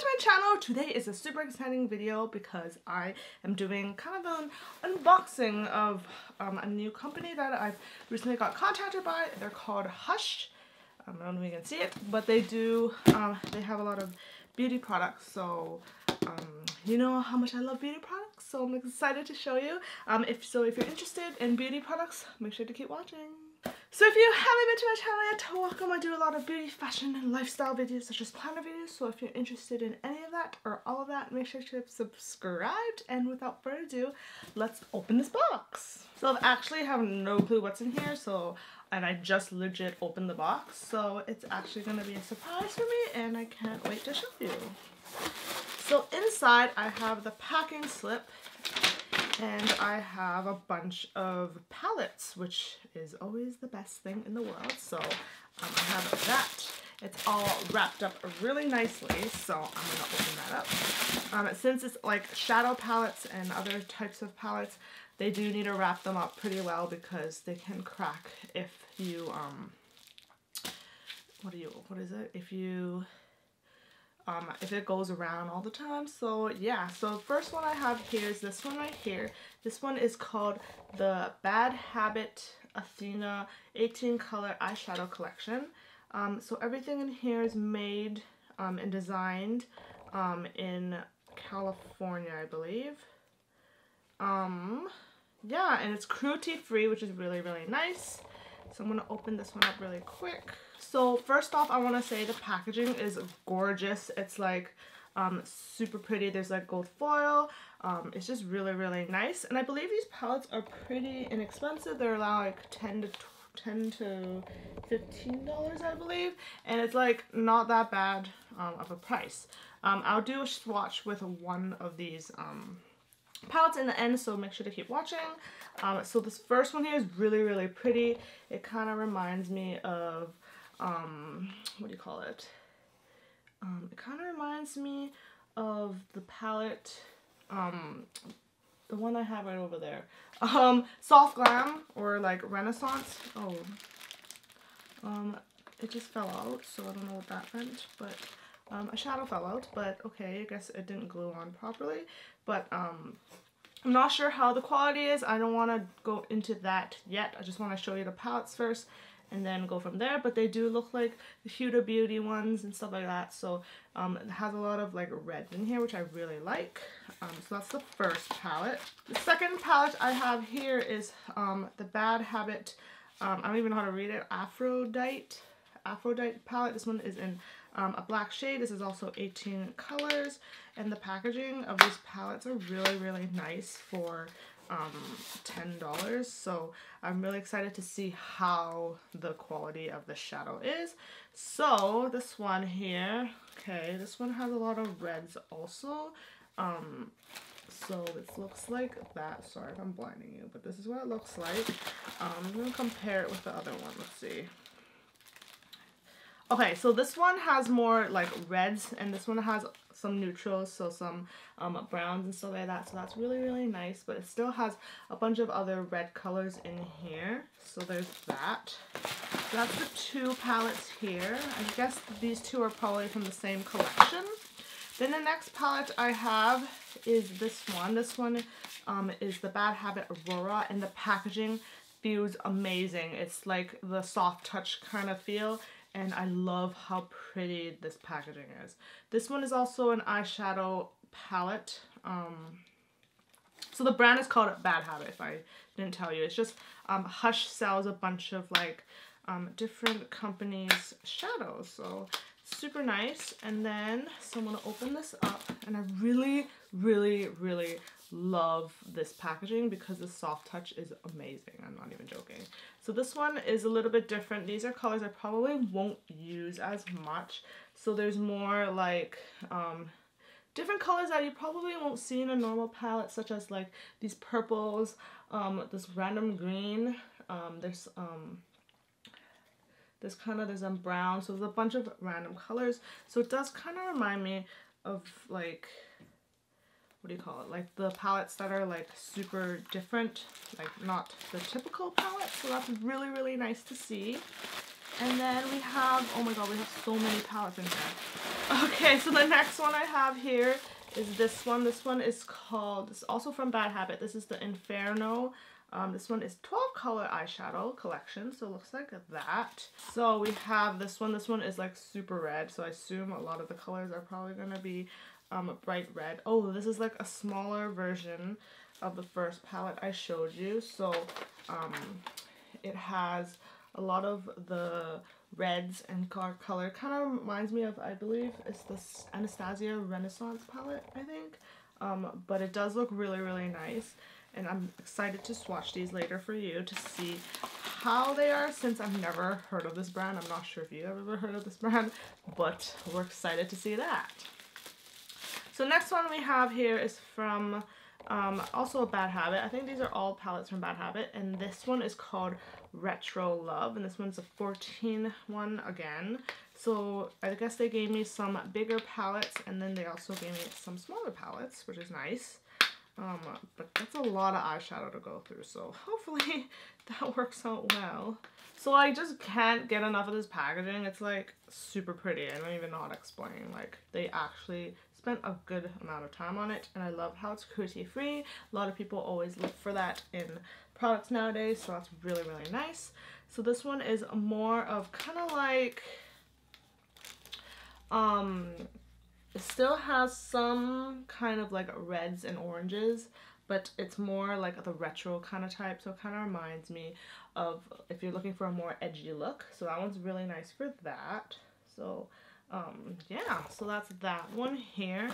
to my channel. Today is a super exciting video because I am doing kind of an unboxing of a new company that I've recently got contacted by. They're called Hush. I don't know if you can see it, but they do, they have a lot of beauty products, so you know how much I love beauty products, so I'm excited to show you. If you're interested in beauty products, make sure to keep watching. So if you haven't been to my channel yet, welcome. I do a lot of beauty, fashion, and lifestyle videos such as planner videos, so if you're interested in any of that or all of that, make sure to subscribe. And without further ado, let's open this box. So I actually have no clue what's in here, and I just legit opened the box, so it's actually going to be a surprise for me and I can't wait to show you. So inside I have the packing slip, and I have a bunch of palettes, which is always the best thing in the world. So I have that. It's all wrapped up really nicely, so I'm going to open that up. Since it's like shadow palettes and other types of palettes, they do need to wrap them up pretty well because they can crack if you, if it goes around all the time. So yeah, so first one I have here is this one right here. This one is called the Bad Habit Athena 18 color eyeshadow collection. So everything in here is made and designed in California, I believe. Yeah, and it's cruelty free, which is really, really nice. So I'm going to open this one up really quick. So first off, I want to say the packaging is gorgeous. It's like super pretty. There's like gold foil. It's just really, really nice. And I believe these palettes are pretty inexpensive. They're like $10 to $15, I believe. And it's like not that bad of a price. I'll do a swatch with one of these palettes in the end, so make sure to keep watching. So this first one here is really, really pretty. It kind of reminds me of what do you call it? It kind of reminds me of the palette, the one I have right over there, Soft Glam or like Renaissance. Oh, it just fell out, so I don't know what that meant, but a shadow fell out, but okay, I guess it didn't glue on properly. But I'm not sure how the quality is. I don't want to go into that yet. I just want to show you the palettes first and then go from there. But they do look like the Huda Beauty ones and stuff like that. So it has a lot of like red in here, which I really like. So that's the first palette. The second palette I have here is the Bad Habit, I don't even know how to read it, Aphrodite palette. This one is in a black shade. This is also 18 colors, and the packaging of these palettes are really, really nice for $10. So I'm really excited to see how the quality of the shadow is. So this one here, okay, this one has a lot of reds also. So this looks like that. Sorry if I'm blinding you, but this is what it looks like. I'm going to compare it with the other one. Let's see. Okay, so this one has more like reds, and this one has some neutrals, so some browns and stuff like that. So that's really, really nice, but it still has a bunch of other red colors in here. So there's that. So that's the two palettes here. I guess these two are probably from the same collection. Then the next palette I have is this one. This one is the Bad Habit Aurora, and the packaging feels amazing. It's like the soft touch kind of feel, and I love how pretty this packaging is. This one is also an eyeshadow palette. So the brand is called Bad Habit, if I didn't tell you. It's just Hush sells a bunch of like different companies' shadows. So super nice. And then, so I'm gonna open this up, and I really, really, really love this packaging because the soft touch is amazing. I'm not even joking. So this one is a little bit different. These are colors I probably won't use as much. So there's more like different colors that you probably won't see in a normal palette, such as like these purples, this random green, there's brown, so there's a bunch of random colors. So it does kind of remind me of like, what do you call it, like the palettes that are like super different, like not the typical palette. So that's really, really nice to see. And then we have, oh my god, we have so many palettes in here. Okay, so the next one I have here is this one. This one is called, it's also from Bad Habit. This is the Inferno. This one is 12 color eyeshadow collection, so it looks like that. So we have this one. This one is like super red, so I assume a lot of the colors are probably gonna be bright red. Oh, this is like a smaller version of the first palette I showed you. So it has a lot of the reds and color. Kind of reminds me of, I believe it's this Anastasia Renaissance palette, I think. But it does look really, really nice. And I'm excited to swatch these later for you to see how they are, since I've never heard of this brand. I'm not sure if you've ever heard of this brand, but we're excited to see that. So next one we have here is from also a Bad Habit. I think these are all palettes from Bad Habit, and this one is called Retro Love, and this one's a 14 one again. So I guess they gave me some bigger palettes, and then they also gave me some smaller palettes, which is nice. But that's a lot of eyeshadow to go through, so hopefully that works out well. So I just can't get enough of this packaging. It's like super pretty. I don't even know how to explain. Like, they actually spent a good amount of time on it, and I love how it's cruelty free. A lot of people always look for that in products nowadays, so that's really, really nice. So this one is more of kind of like it still has some kind of like reds and oranges, but it's more like the retro kind of type, so it kind of reminds me of if you're looking for a more edgy look. So that one's really nice for that. So yeah, so that's that one here.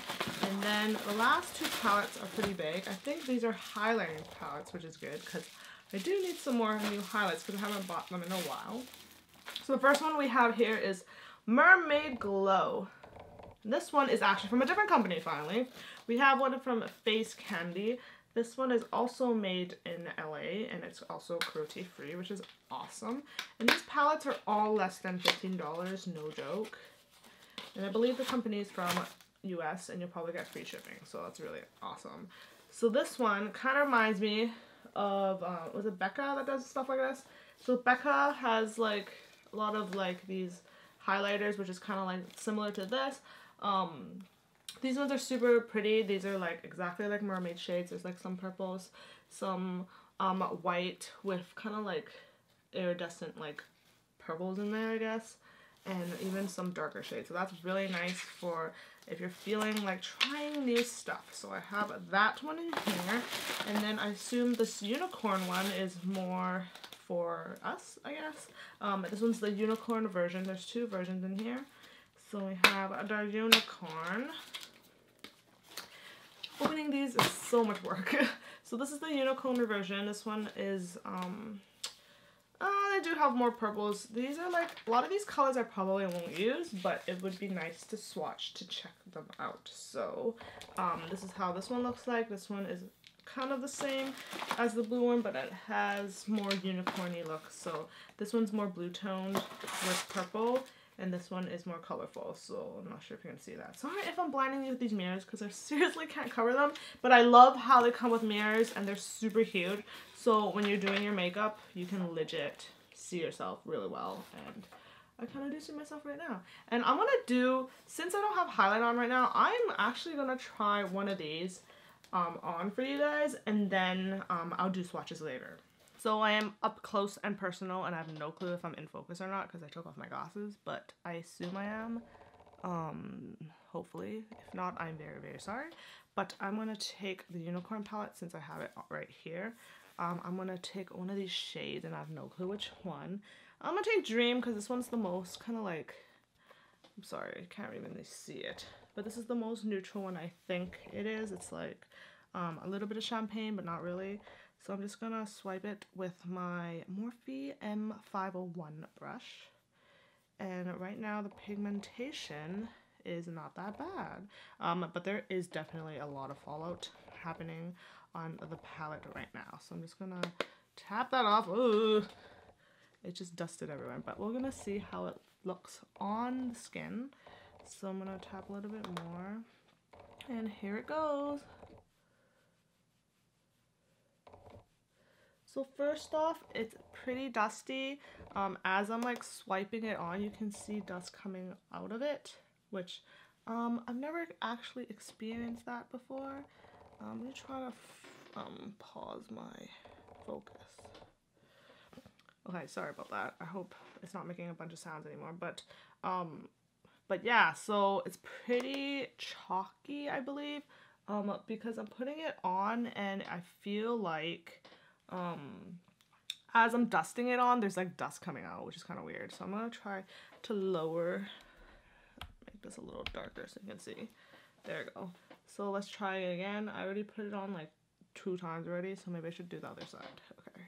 And then the last two palettes are pretty big. I think these are highlighting palettes, which is good because I do need some more new highlights because I haven't bought them in a while. So the first one we have here is Mermaid Glow. This one is actually from a different company, finally. We have one from Face Candy. This one is also made in LA, and it's also cruelty free, which is awesome. And these palettes are all less than $15, no joke. And I believe the company is from US, and you'll probably get free shipping, so that's really awesome. So this one kind of reminds me of, was it Becca that does stuff like this? So Becca has like a lot of like these highlighters, which is kind of like similar to this. These ones are super pretty. These are like exactly like mermaid shades. There's like some purples, some white with kind of like iridescent like purples in there, I guess, and even some darker shades. So that's really nice for if you're feeling like trying new stuff. So I have that one in here, and then I assume this unicorn one is more for us, I guess. This one's the unicorn version. There's two versions in here. So we have the unicorn. Opening these is so much work. So this is the unicorn version. This one is, they do have more purples. These are like, a lot of these colors I probably won't use, but it would be nice to swatch to check them out. So this is how this one looks like. This one is kind of the same as the blue one, but it has more unicorny look. So this one's more blue toned with purple, and this one is more colorful, so I'm not sure if you can see that. Sorry if I'm blinding you with these mirrors because I seriously can't cover them, but I love how they come with mirrors and they're super huge. So when you're doing your makeup, you can legit see yourself really well, and I kind of do see myself right now. And I'm gonna do, since I don't have highlight on right now, I'm actually gonna try one of these on for you guys, and then I'll do swatches later. So I am up close and personal, and I have no clue if I'm in focus or not because I took off my glasses, but I assume I am. Hopefully. If not, I'm very, very sorry. But I'm going to take the unicorn palette since I have it right here. I'm going to take one of these shades, and I have no clue which one. I'm going to take Dream because this one's the most kind of like, I'm sorry, I can't even really see it. But this is the most neutral one I think it is. It's like a little bit of champagne, but not really. So I'm just going to swipe it with my Morphe M501 brush. And right now the pigmentation is not that bad. But there is definitely a lot of fallout happening on the palette right now. So I'm just going to tap that off. Ooh, it just dusted everywhere. But we're going to see how it looks on the skin. So I'm going to tap a little bit more. And here it goes. So first off, it's pretty dusty. As I'm like swiping it on, you can see dust coming out of it, which I've never actually experienced that before. I'm gonna try to pause my focus. Okay, sorry about that. I hope it's not making a bunch of sounds anymore, but yeah, so it's pretty chalky, I believe, because I'm putting it on and I feel like as I'm dusting it on, there's like dust coming out, which is kind of weird. So I'm gonna try to make this a little darker so you can see. There we go. So let's try it again. I already put it on like 2 times already, so maybe I should do the other side. Okay.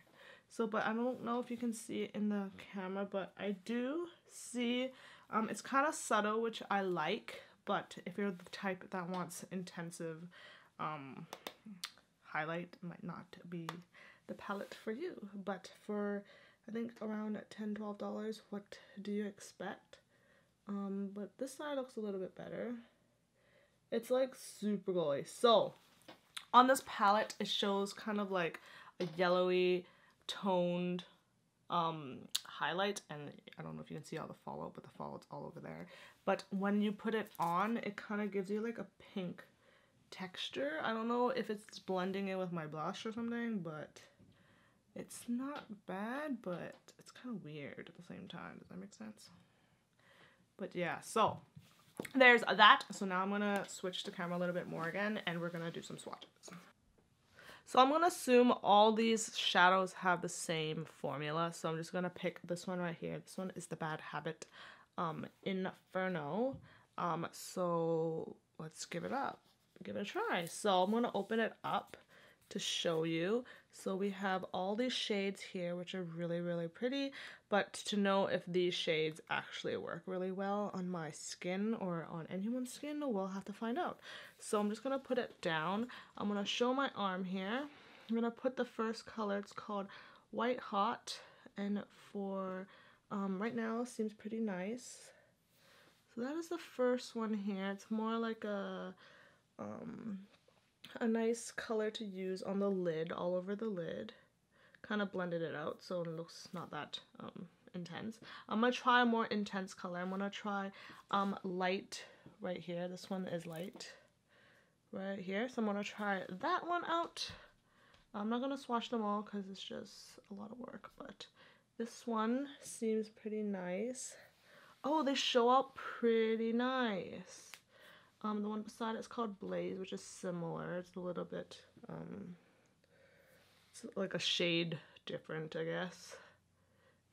So, but I don't know if you can see it in the camera, but I do see, it's kind of subtle, which I like, but if you're the type that wants intensive highlight, it might not be the palette for you. But for, I think, around $10–12, what do you expect? But this side looks a little bit better. It's like super glowy. So on this palette, it shows kind of like a yellowy toned highlight, and I don't know if you can see all the fallout, but the fallout's all over there. But when you put it on, it kind of gives you like a pink texture. I don't know if it's blending in with my blush or something, but it's not bad, but it's kind of weird at the same time. Does that make sense? But yeah, so there's that. So now I'm gonna switch the camera a little bit more again, and we're gonna do some swatches. So I'm gonna assume all these shadows have the same formula. So I'm just gonna pick this one right here. This one is the Bad Habit Inferno. So let's give it a try. So I'm gonna open it up to show you. So we have all these shades here, which are really, really pretty, but to know if these shades actually work really well on my skin or on anyone's skin, we'll have to find out. So I'm just gonna put it down. I'm gonna show my arm here. I'm gonna put the first color. It's called White Hot, and for right now seems pretty nice. So that is the first one here. It's more like a nice color to use on the lid, all over the lid. Kind of blended it out so it looks not that intense. I'm gonna try a more intense color. I'm gonna try light right here. This one is light right here, so I'm gonna try that one out. I'm not gonna swatch them all because it's just a lot of work, but this one seems pretty nice. Oh, they show up pretty nice. The one beside it is called Blaze, which is similar. It's a little bit, it's like a shade different, I guess.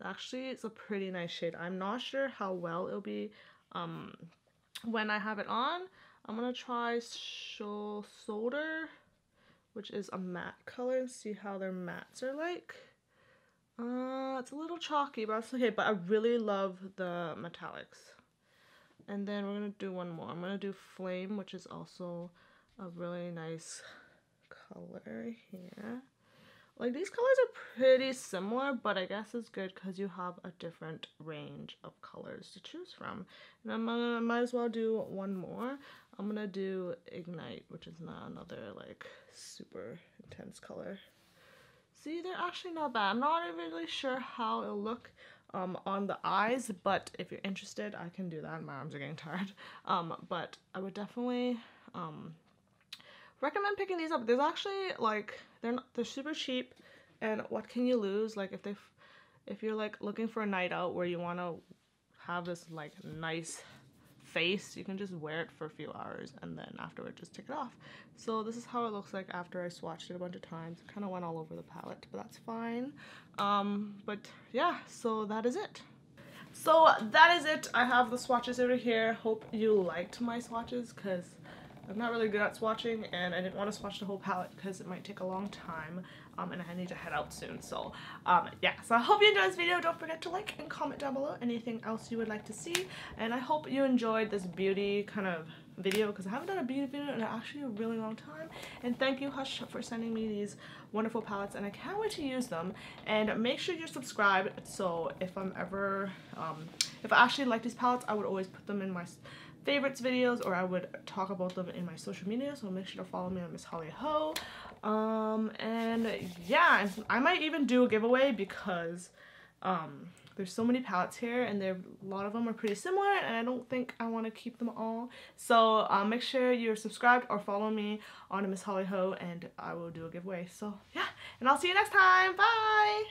Actually, it's a pretty nice shade. I'm not sure how well it'll be when I have it on. I'm gonna try Show Solder, which is a matte color, and see how their mattes are like. It's a little chalky, but that's okay. But I really love the metallics. And then we're gonna do one more. I'm gonna do Flame, which is also a really nice color here. Like, these colors are pretty similar, but I guess it's good because you have a different range of colors to choose from. And I might as well do one more. I'm gonna do Ignite, which is not another like super intense color. See, they're actually not bad. I'm not really sure how it'll look on the eyes, but if you're interested, I can do that. My arms are getting tired. But I would definitely recommend picking these up. There's actually like they're super cheap, and what can you lose? Like if you're like looking for a night out where you want to have this like nice face, you can just wear it for a few hours and then afterward just take it off. So this is how it looks like after I swatched it a bunch of times. It kind of went all over the palette, but that's fine. But yeah, so that is it. So that is it. I have the swatches over here. Hope you liked my swatches because I'm not really good at swatching, and I didn't want to swatch the whole palette because it might take a long time, and I need to head out soon. So yeah, so I hope you enjoyed this video. Don't forget to like and comment down below anything else you would like to see, and I hope you enjoyed this beauty kind of video because I haven't done a beauty video in actually a really long time. And thank you, Hush, for sending me these wonderful palettes, and I can't wait to use them. And make sure you're subscribed, so if I'm ever if I actually like these palettes, I would always put them in my favorites videos, or I would talk about them in my social media, so make sure to follow me on Miss Holly Ho. And yeah, I might even do a giveaway because there's so many palettes here, and a lot of them are pretty similar, and I don't think I want to keep them all. So make sure you're subscribed or follow me on Miss Holly Ho, and I will do a giveaway. So yeah, and I'll see you next time. Bye!